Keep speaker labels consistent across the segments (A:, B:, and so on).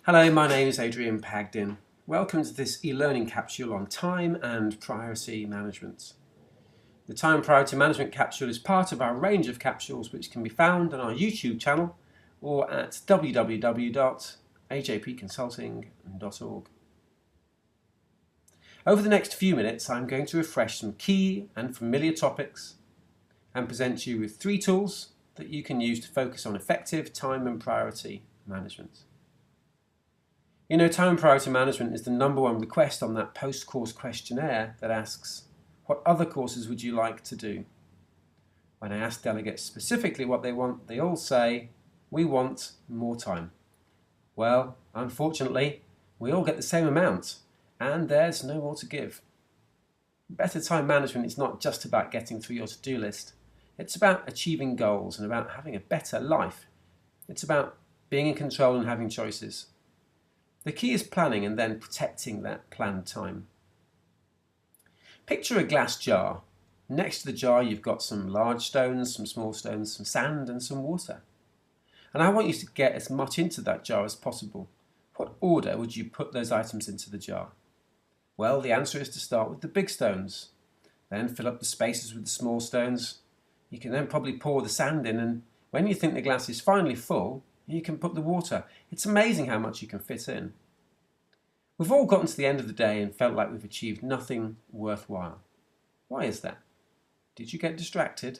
A: Hello, my name is Adrian Pagdin. Welcome to this e-learning capsule on time and priority management. The time priority management capsule is part of our range of capsules which can be found on our YouTube channel or at www.ajpconsulting.org. Over the next few minutes, I'm going to refresh some key and familiar topics and present you with 3 tools that you can use to focus on effective time and priority management. You know, time and priority management is the #1 request on that post-course questionnaire that asks, what other courses would you like to do? When I ask delegates specifically what they want, they all say, we want more time. Well, unfortunately, we all get the same amount, and there's no more to give. Better time management is not just about getting through your to-do list. It's about achieving goals and about having a better life. It's about being in control and having choices. The key is planning and then protecting that planned time. Picture a glass jar. Next to the jar you've got some large stones, some small stones, some sand and some water. And I want you to get as much into that jar as possible. What order would you put those items into the jar? Well, the answer is to start with the big stones. Then fill up the spaces with the small stones. You can then probably pour the sand in, and when you think the glass is finally full, you can put the water. It's amazing how much you can fit in. We've all gotten to the end of the day and felt like we've achieved nothing worthwhile. Why is that? Did you get distracted?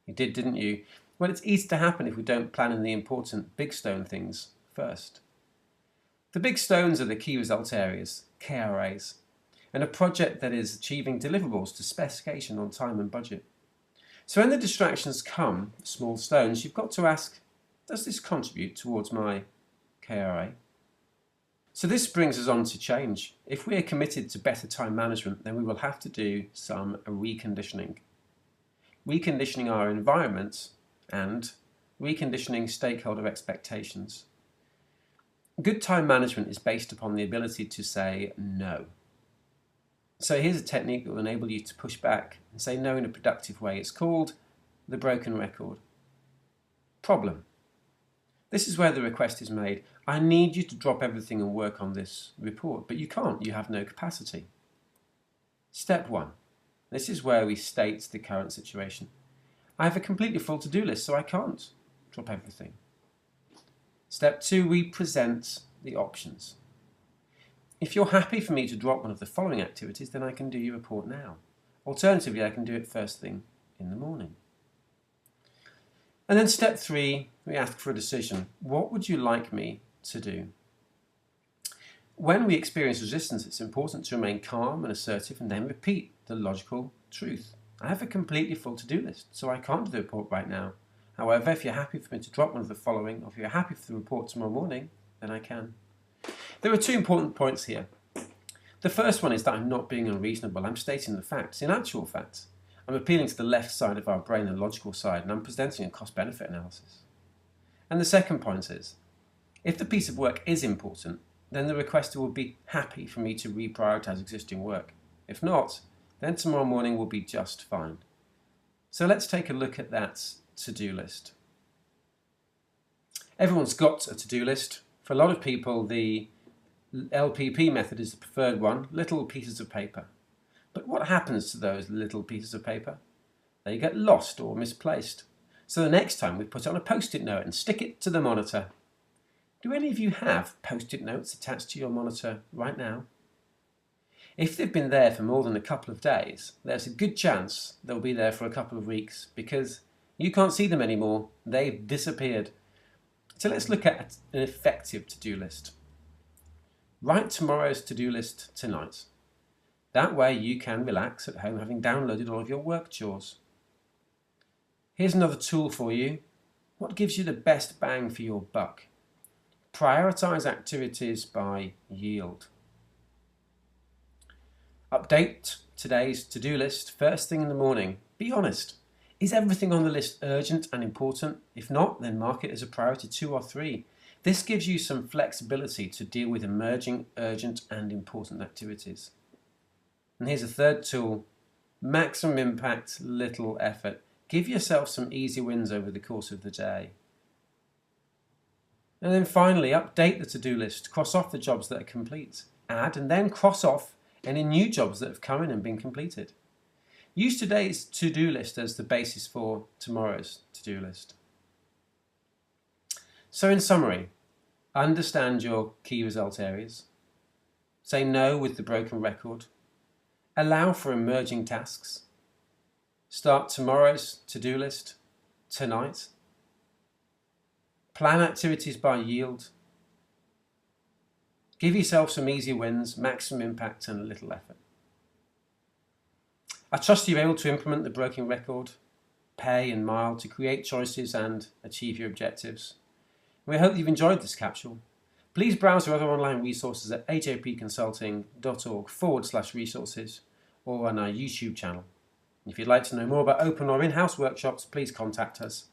A: You did, didn't you? Well, it's easy to happen if we don't plan in the important big stone things first. The big stones are the key result areas, KRAs, and a project that is achieving deliverables to specification on time and budget. So when the distractions come, the small stones, you've got to ask, does this contribute towards my KRA? So this brings us on to change. If we are committed to better time management, then we will have to do some reconditioning. Reconditioning our environment and reconditioning stakeholder expectations. Good time management is based upon the ability to say no. So here's a technique that will enable you to push back and say no in a productive way. It's called the broken record. Problem. This is where the request is made. I need you to drop everything and work on this report, but you can't, you have no capacity. Step 1. This is where we state the current situation. I have a completely full to-do list, so I can't drop everything. Step 2, we present the options. If you're happy for me to drop one of the following activities, then I can do your report now. Alternatively, I can do it first thing in the morning. And then step 3, we ask for a decision. What would you like me to do? When we experience resistance, it's important to remain calm and assertive and then repeat the logical truth. I have a completely full to-do list, so I can't do the report right now. However, if you're happy for me to drop one of the following, or if you're happy for the report tomorrow morning, then I can. There are 2 important points here. The first one is that I'm not being unreasonable. I'm stating the facts. In actual fact, I'm appealing to the left side of our brain, the logical side, and I'm presenting a cost-benefit analysis. And the second point is, if the piece of work is important, then the requester will be happy for me to reprioritise existing work. If not, then tomorrow morning will be just fine. So let's take a look at that to-do list. Everyone's got a to-do list. For a lot of people, the LPP method is the preferred one, little pieces of paper. But what happens to those little pieces of paper? They get lost or misplaced. So the next time we put on a post-it note and stick it to the monitor. Do any of you have post-it notes attached to your monitor right now? If they've been there for more than a couple of days, there's a good chance they'll be there for a couple of weeks because you can't see them anymore. They've disappeared. So let's look at an effective to-do list. Write tomorrow's to-do list tonight. That way you can relax at home having downloaded all of your work chores. Here's another tool for you. What gives you the best bang for your buck? Prioritise activities by yield. Update today's to-do list first thing in the morning. Be honest. Is everything on the list urgent and important? If not, then mark it as a priority 2 or 3. This gives you some flexibility to deal with emerging, urgent and important activities. And here's a third tool, maximum impact, little effort. Give yourself some easy wins over the course of the day. And then finally, update the to-do list. Cross off the jobs that are complete. Add and then cross off any new jobs that have come in and been completed. Use today's to-do list as the basis for tomorrow's to-do list. So in summary, understand your key result areas. Say no with the broken record. Allow for emerging tasks. Start tomorrow's to-do list tonight. Plan activities by yield. Give yourself some easy wins, maximum impact and little effort. I trust you're able to implement the broken record, pay and mile to create choices and achieve your objectives. We hope you've enjoyed this capsule. Please browse our other online resources at ajpconsulting.org/resources or on our YouTube channel. If you'd like to know more about open or in-house workshops, please contact us.